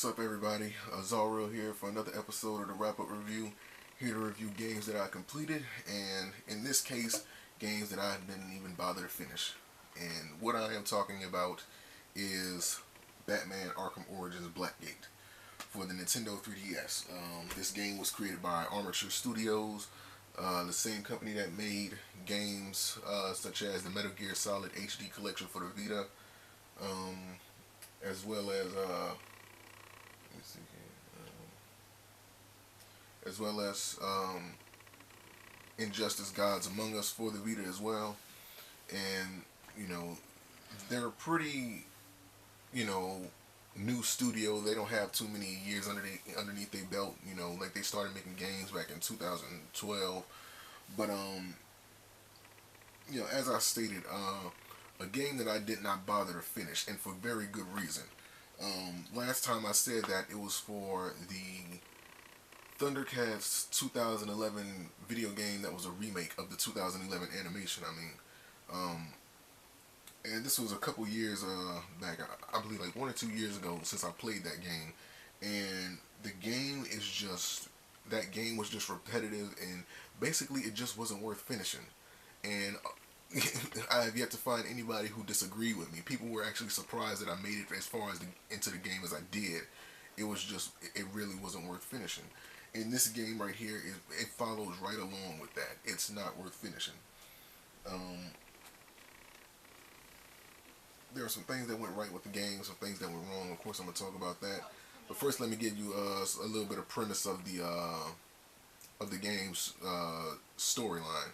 What's up, everybody? Zarreal here for another episode of the wrap-up review. Here to review games that I completed, and in this case, games that I didn't even bother to finish. And what I am talking about is Batman Arkham Origins Blackgate for the Nintendo 3DS. This game was created by Armature Studios, the same company that made games such as the Metal Gear Solid HD Collection for the Vita, as well as Injustice Gods Among Us for the Vita as well. And they're a pretty new studio. They don't have too many years underneath their belt. Like they started making games back in 2012. But as I stated, a game that I did not bother to finish, and for very good reason. Last time I said that it was for the Thundercats 2011 video game that was a remake of the 2011 animation. And this was a couple years back. I believe like 1 or 2 years ago since I played that game. And the game is just, that game was just repetitive, and basically it just wasn't worth finishing. And I have yet to find anybody who disagreed with me. People were actually surprised that I made it as far as into the game as I did. It was just, it really wasn't worth finishing. In this game right here, it follows right along with that. It's not worth finishing. There are some things that went right with the game, some things that went wrong. Of course, I'm going to talk about that. But first, let me give you a little bit of premise of the game's storyline.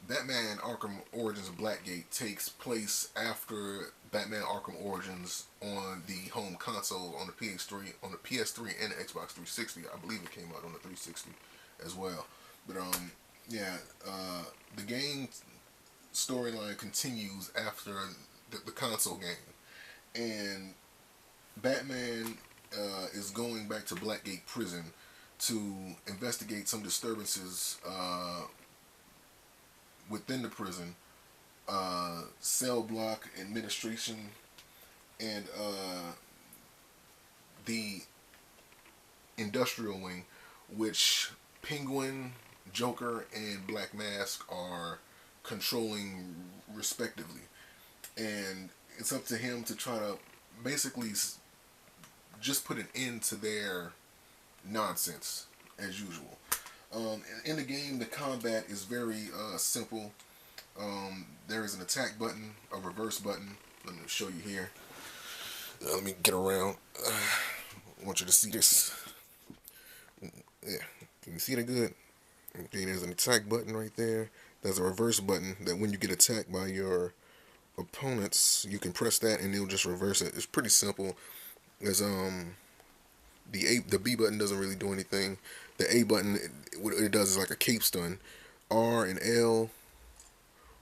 Batman Arkham Origins Blackgate takes place after Batman Arkham Origins on the home console, on the PS3, and the Xbox 360. I believe it came out on the 360 as well. But the game storyline continues after the console game, and Batman is going back to Blackgate Prison to investigate some disturbances within the prison, cell block administration, and the industrial wing, which Penguin, Joker, and Black Mask are controlling respectively. And it's up to him to try to basically just put an end to their nonsense as usual. In the game, the combat is very simple. There is an attack button, a reverse button. Let me show you here. Let me get around. I want you to see this. Yeah, can you see that good? Okay, there's an attack button right there. There's a reverse button that when you get attacked by your opponents, you can press that and they'll just reverse it. It's pretty simple. There's the B button doesn't really do anything. The A button, what it does is like a cape stun. R and L,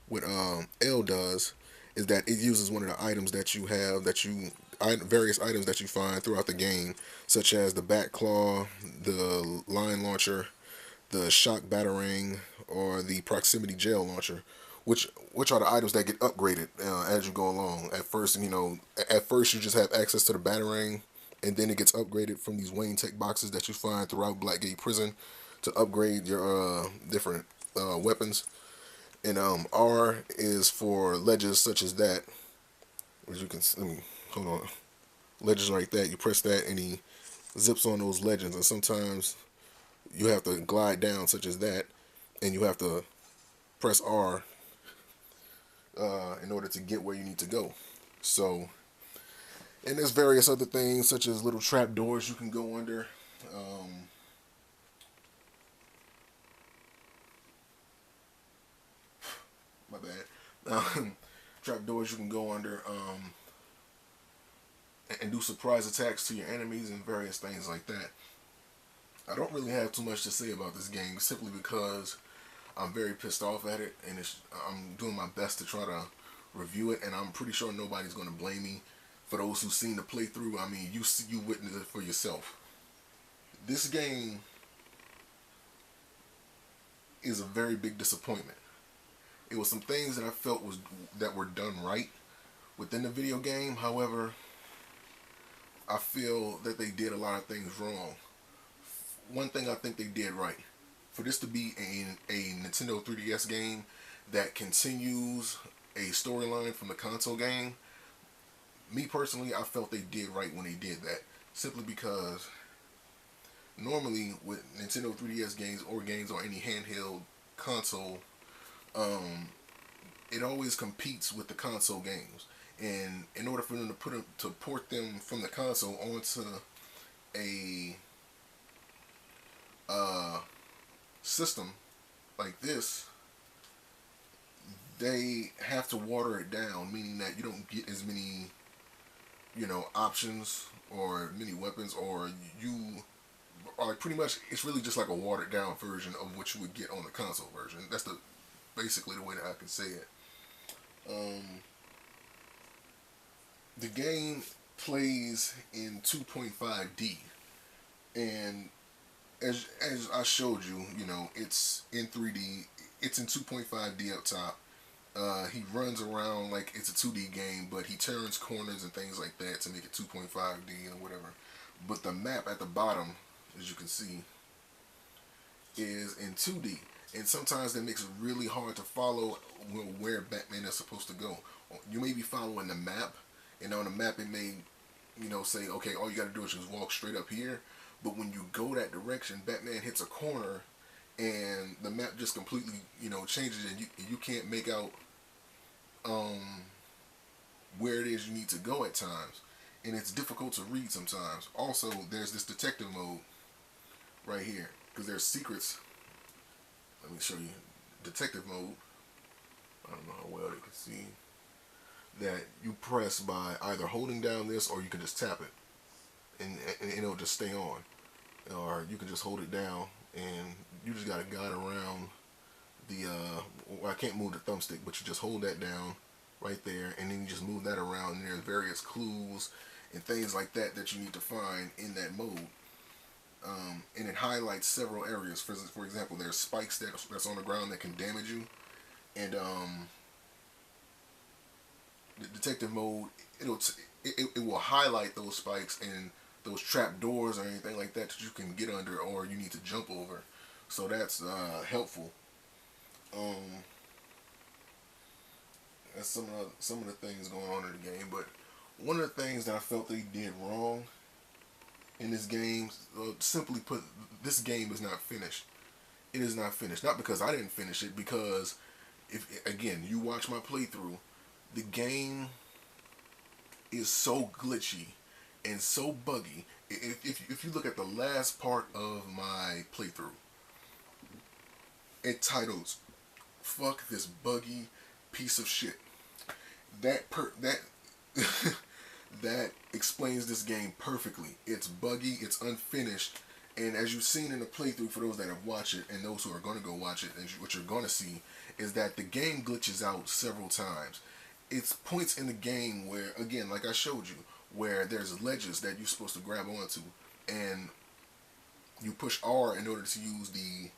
what L does is that it uses one of the items that you have, various items that you find throughout the game, such as the Bat Claw, the Line Launcher, the Shock Batarang, or the Proximity Gel Launcher, which are the items that get upgraded as you go along. At first you just have access to the Batarang, and then it gets upgraded from these Wayne Tech boxes that you find throughout Blackgate Prison to upgrade your different weapons. And R is for ledges such as that. As you can see, hold on. Ledges like that, you press that and he zips on those legends. And sometimes you have to glide down such as that, and you have to press R in order to get where you need to go. So, and there's various other things such as little trap doors you can go under. My bad. Trap doors you can go under and do surprise attacks to your enemies and various things like that. I don't really have too much to say about this game simply because I'm very pissed off at it, and I'm doing my best to try to review it, and I'm pretty sure nobody's going to blame me. For those who've seen the playthrough, I mean, you witnessed it for yourself. This game is a very big disappointment. It was some things that I felt that were done right within the video game. However, I feel that they did a lot of things wrong. One thing I think they did right, for this to be a Nintendo 3DS game that continues a storyline from the console game, me personally, I felt they did right when they did that. Simply because normally with Nintendo 3DS games or games on any handheld console, um, it always competes with the console games. And in order for them to port them from the console onto a system like this, they have to water it down, meaning that you don't get as many, options or many weapons, or you are pretty much, it's really just like a watered down version of what you would get on the console version. That's basically the way that I can say it. The game plays in 2.5D, and as I showed you, it's in 3D. It's in 2.5D up top. He runs around like it's a 2D game, but he turns corners and things like that to make it 2.5D or whatever. But the map at the bottom, as you can see, is in 2D. And sometimes that makes it really hard to follow where Batman is supposed to go. You may be following the map, and on the map it may, say, okay, all you got to do is just walk straight up here. But when you go that direction, Batman hits a corner, and the map just completely, changes, and you can't make out where it is you need to go at times, and it's difficult to read sometimes. Also, there's this detective mode right here, because there's secrets. Let me show you detective mode. I don't know how well you can see that you press by either holding down this, or you can just tap it, and it'll just stay on, or you can just hold it down, and you just gotta guide around the well, I can't move the thumbstick, but you just hold that down right there, and then you just move that around, and there's various clues and things like that that you need to find in that mode. And it highlights several areas. For example, there's spikes that's on the ground that can damage you, and the detective mode, it will highlight those spikes and those trap doors or anything like that that you can get under or you need to jump over. So that's helpful. That's some of the things going on in the game. But one of the things that I felt they did wrong in this game, simply put, this game is not finished. It is not finished. Not because I didn't finish it, because if again you watch my playthrough, the game is so glitchy and so buggy. If you look at the last part of my playthrough, it titles "Fuck this buggy piece of shit." That that explains this game perfectly. It's buggy, it's unfinished, and as you've seen in the playthrough, for those that have watched it and those who are going to go watch it, and what you're going to see is that the game glitches out several times. It's points in the game where, again, like I showed you, where there's ledges that you're supposed to grab onto, and you push R in order to use the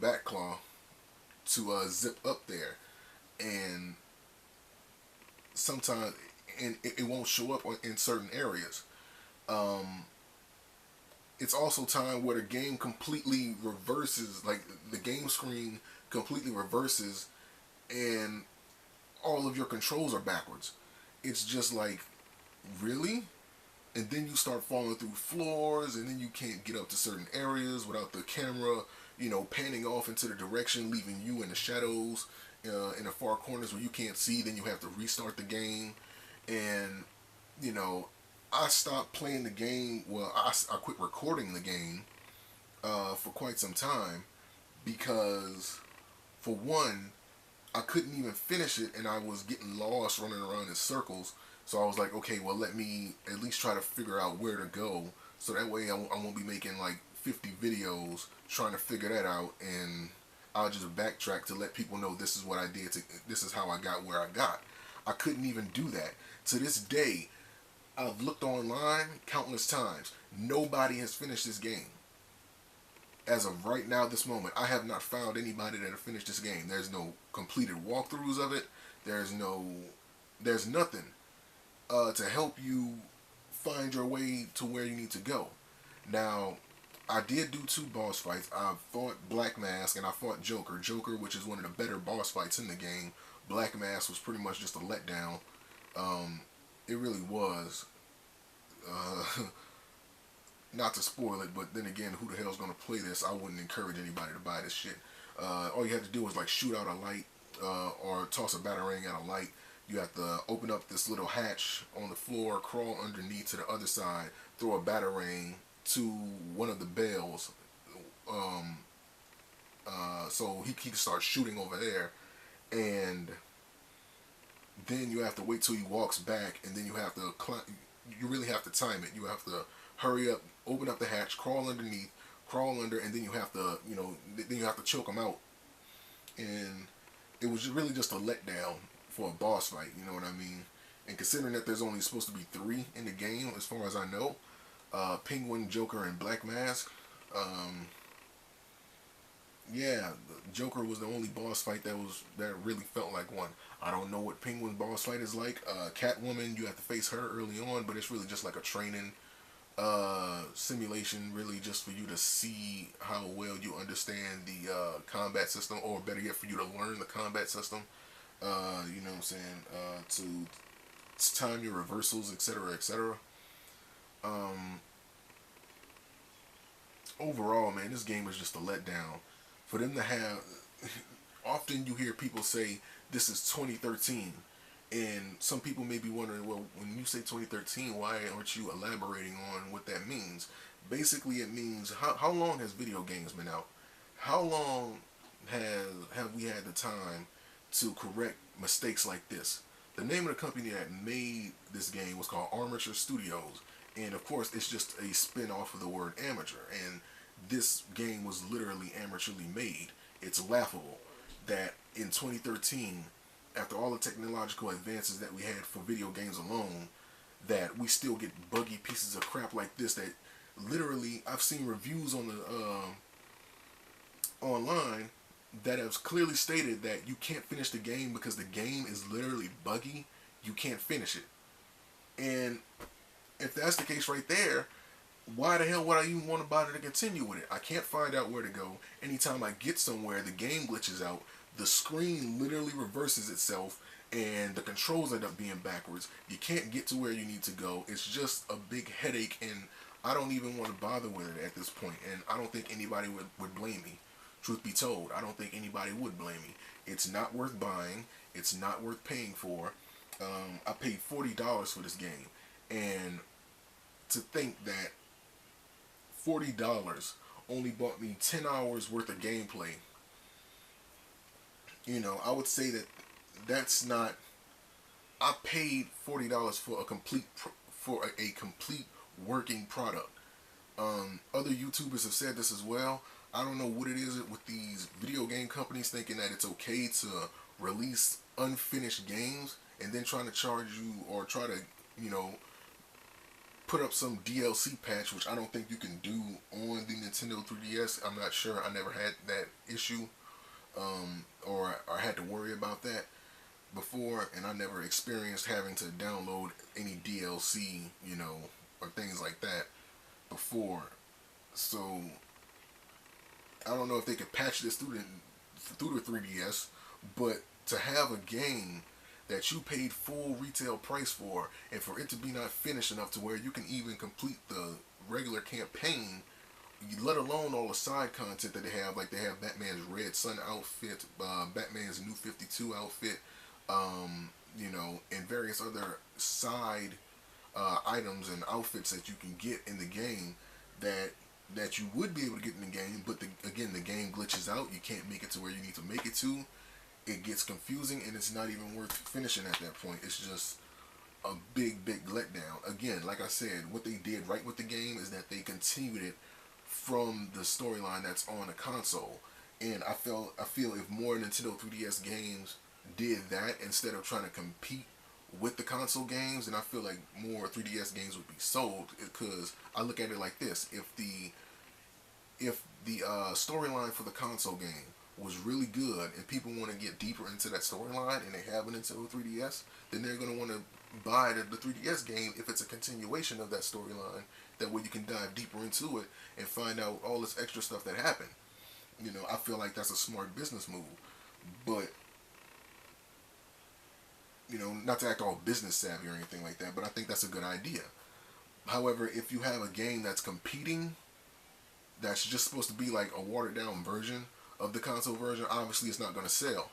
back claw to zip up there, and sometimes it won't show up in certain areas. It's also time where the game completely reverses, like the game screen completely reverses, and all of your controls are backwards. It's just like, really? And then you start falling through floors, and then you can't get up to certain areas without the camera, panning off into the direction, leaving you in the shadows, in the far corners where you can't see. Then you have to restart the game, and I stopped playing the game. Well, I quit recording the game for quite some time, because for one, I couldn't even finish it, and I was getting lost running around in circles. So I was like, okay, well, let me at least try to figure out where to go, so that way I won't be making like 50 videos trying to figure that out, and I'll just backtrack to let people know this is what I did, this is how I got where I got. I couldn't even do that. To this day, I've looked online countless times. Nobody has finished this game. As of right now, this moment, I have not found anybody that have finished this game. There's no completed walkthroughs of it. There's nothing. to help you find your way to where you need to go. Now, I did do 2 boss fights. I fought Black Mask and I fought Joker. Joker, which is one of the better boss fights in the game. Black Mask was pretty much just a letdown. It really was. Not to spoil it, but then again, who the hell's gonna play this? I wouldn't encourage anybody to buy this shit. All you have to do is like shoot out a light or toss a batarang at a light. You have to open up this little hatch on the floor, crawl underneath to the other side, throw a batarang to one of the bells, so he can start shooting over there, and then you have to wait till he walks back, and then you have to you really have to time it. You have to hurry up, open up the hatch, crawl underneath, crawl under, and then you have to, then you have to choke him out. And it was really just a letdown for a boss fight, you know what I mean? And considering that there's only supposed to be 3 in the game, as far as I know, Penguin, Joker, and Black Mask, yeah, the Joker was the only boss fight that really felt like one. I don't know what Penguin's boss fight is like. Catwoman, you have to face her early on, but it's really just like a training simulation, really just for you to see how well you understand the combat system, or better yet, for you to learn the combat system. You know what I'm saying? To time your reversals, etc., etc. Overall, man, this game is just a letdown. For them to have, often you hear people say this is 2013, and some people may be wondering, well, when you say 2013, why aren't you elaborating on what that means? Basically, it means how long has video games been out? How long have we had the time to correct mistakes like this? The name of the company that made this game was called Armature Studios, and of course, it's just a spin-off of the word amateur, and this game was literally amateurly made. It's laughable that in 2013, after all the technological advances that we had for video games alone, that we still get buggy pieces of crap like this. That literally, I've seen reviews on the online that have clearly stated that you can't finish the game because the game is literally buggy. You can't finish it. And if that's the case right there, why the hell would I even want to bother to continue with it? I can't find out where to go. Anytime I get somewhere, the game glitches out. The screen literally reverses itself, and the controls end up being backwards. You can't get to where you need to go. It's just a big headache, and I don't even want to bother with it at this point. And I don't think anybody would blame me. Truth be told, I don't think anybody would blame me. It's not worth buying. It's not worth paying for. I paid $40 for this game, and to think that $40 only bought me 10 hours worth of gameplay, I would say that's not. I paid $40 for a complete working product. Other YouTubers have said this as well. I don't know what it is with these video game companies thinking that it's okay to release unfinished games and then trying to charge you, or try to, put up some DLC patch, which I don't think you can do on the Nintendo 3DS. I'm not sure. I never had that issue, or had to worry about that before, and I never experienced having to download any DLC, or things like that before. So I don't know if they could patch this through the 3DS, but to have a game that you paid full retail price for, and for it to be not finished enough to where you can even complete the regular campaign, let alone all the side content that they have. Like, they have Batman's Red Sun outfit, Batman's New 52 outfit, and various other side items and outfits that you can get in the game that you would be able to get in the game, but again, the game glitches out. You can't make it to where you need to make it to. It gets confusing, and it's not even worth finishing at that point. It's just a big letdown. Again, like I said, what they did right with the game is that they continued it from the storyline that's on the console. And I feel if more Nintendo 3DS games did that instead of trying to compete with the console games, then I feel like more 3DS games would be sold. Because I look at it like this: if the storyline for the console game was really good and people want to get deeper into that storyline and they have a Nintendo 3DS, then they're going to want to buy the 3DS game if it's a continuation of that storyline. That way you can dive deeper into it and find out all this extra stuff that happened. You know, I feel like that's a smart business move. But, you know, not to act all business savvy or anything like that, but I think that's a good idea. However, if you have a game that's competing, that's just supposed to be like a watered down version of the console version, obviously it's not going to sell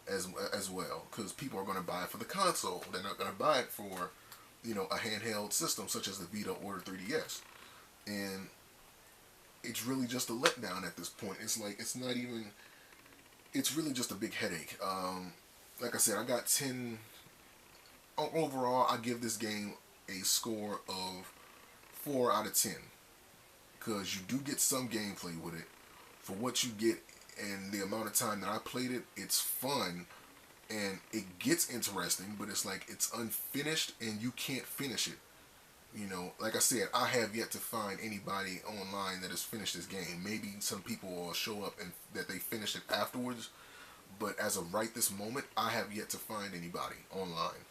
as well, because people are going to buy it for the console. They're not going to buy it for, you know, a handheld system such as the Vita or the 3DS. And it's really just a letdown at this point. It's like, it's not even, it's really just a big headache. Like I said, I got 10, overall I give this game a score of 4 out of 10. Because you do get some gameplay with it. For what you get and the amount of time that I played it, it's fun. And it gets interesting, but it's like it's unfinished and you can't finish it. You know, like I said, I have yet to find anybody online that has finished this game. Maybe some people will show up and that they finished it afterwards. But as of right this moment, I have yet to find anybody online.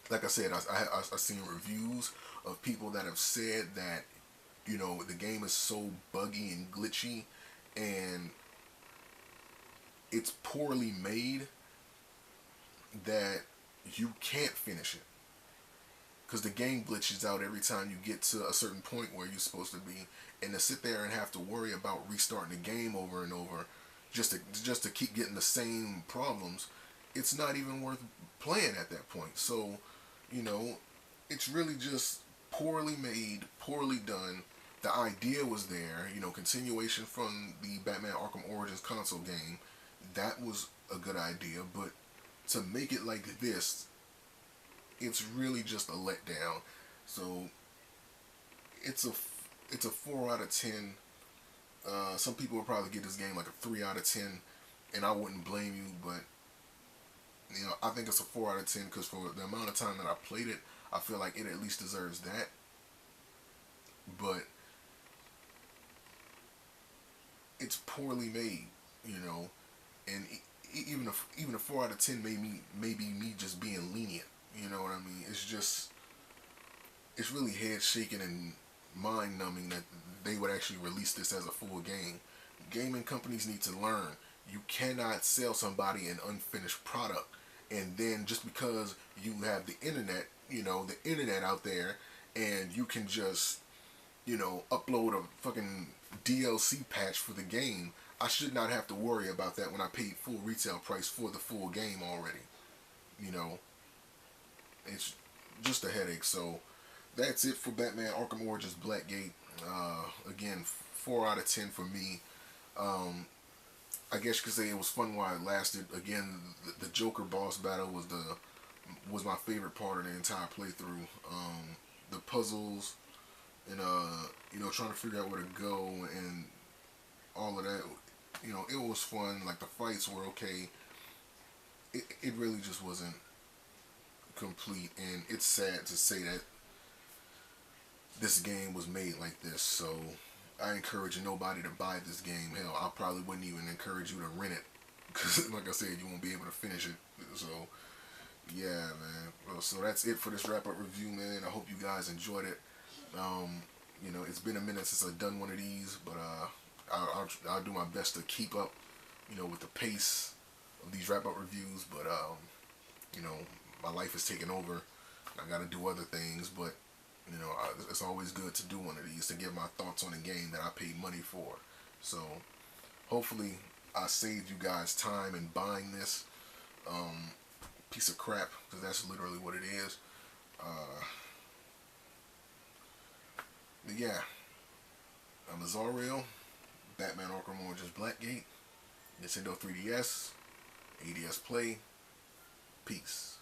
Like I said, I've seen reviews of people that have said that, you know, the game is so buggy and glitchy and it's poorly made that you can't finish it. Because the game glitches out every time you get to a certain point where you're supposed to be. And to sit there and have to worry about restarting the game over and over just to keep getting the same problems, it's not even worth playing at that point. So, you know, it's really just poorly made, poorly done. The idea was there, you know, continuation from the Batman Arkham Origins console game. That was a good idea, but to make it like this, it's really just a letdown. So it's a 4 out of 10. Some people would probably give this game like a 3 out of 10, and I wouldn't blame you, but you know, I think it's a 4 out of 10 because for the amount of time that I played it, I feel like it at least deserves that. But it's poorly made, you know, and even a 4 out of 10 may be me just being lenient. You know what I mean? It's just, it's really head shaking and mind numbing that they would actually release this as a full game. Gaming companies need to learn. You cannot sell somebody an unfinished product, and then just because you have the internet, you know, the internet out there, and you can just, you know, upload a fucking DLC patch for the game, I should not have to worry about that when I paid full retail price for the full game already. You know, it's just a headache. So that's it for Batman Arkham Origins Blackgate. Again, 4 out of 10 for me. I guess you could say it was fun while it lasted. Again, the Joker boss battle was my favorite part of the entire playthrough. The puzzles and you know, trying to figure out where to go and all of that. You know, it was fun. Like, the fights were okay. It really just wasn't complete, and it's sad to say that this game was made like this. So I encourage nobody to buy this game. Hell, I probably wouldn't even encourage you to rent it, because like I said, you won't be able to finish it. So yeah, man. Well, so that's it for this wrap-up review, man. I hope you guys enjoyed it. You know, it's been a minute since I've done one of these, but I'll do my best to keep up, you know, with the pace of these wrap-up reviews. But you know, my life is taking over. I got to do other things, but you know, it's always good to do one of these to give my thoughts on a game that I paid money for. So hopefully I saved you guys time in buying this piece of crap, because that's literally what it is. But yeah, I'm Azariel, Batman Arkham Origins Blackgate, Nintendo 3DS, ADSPLAY. Peace.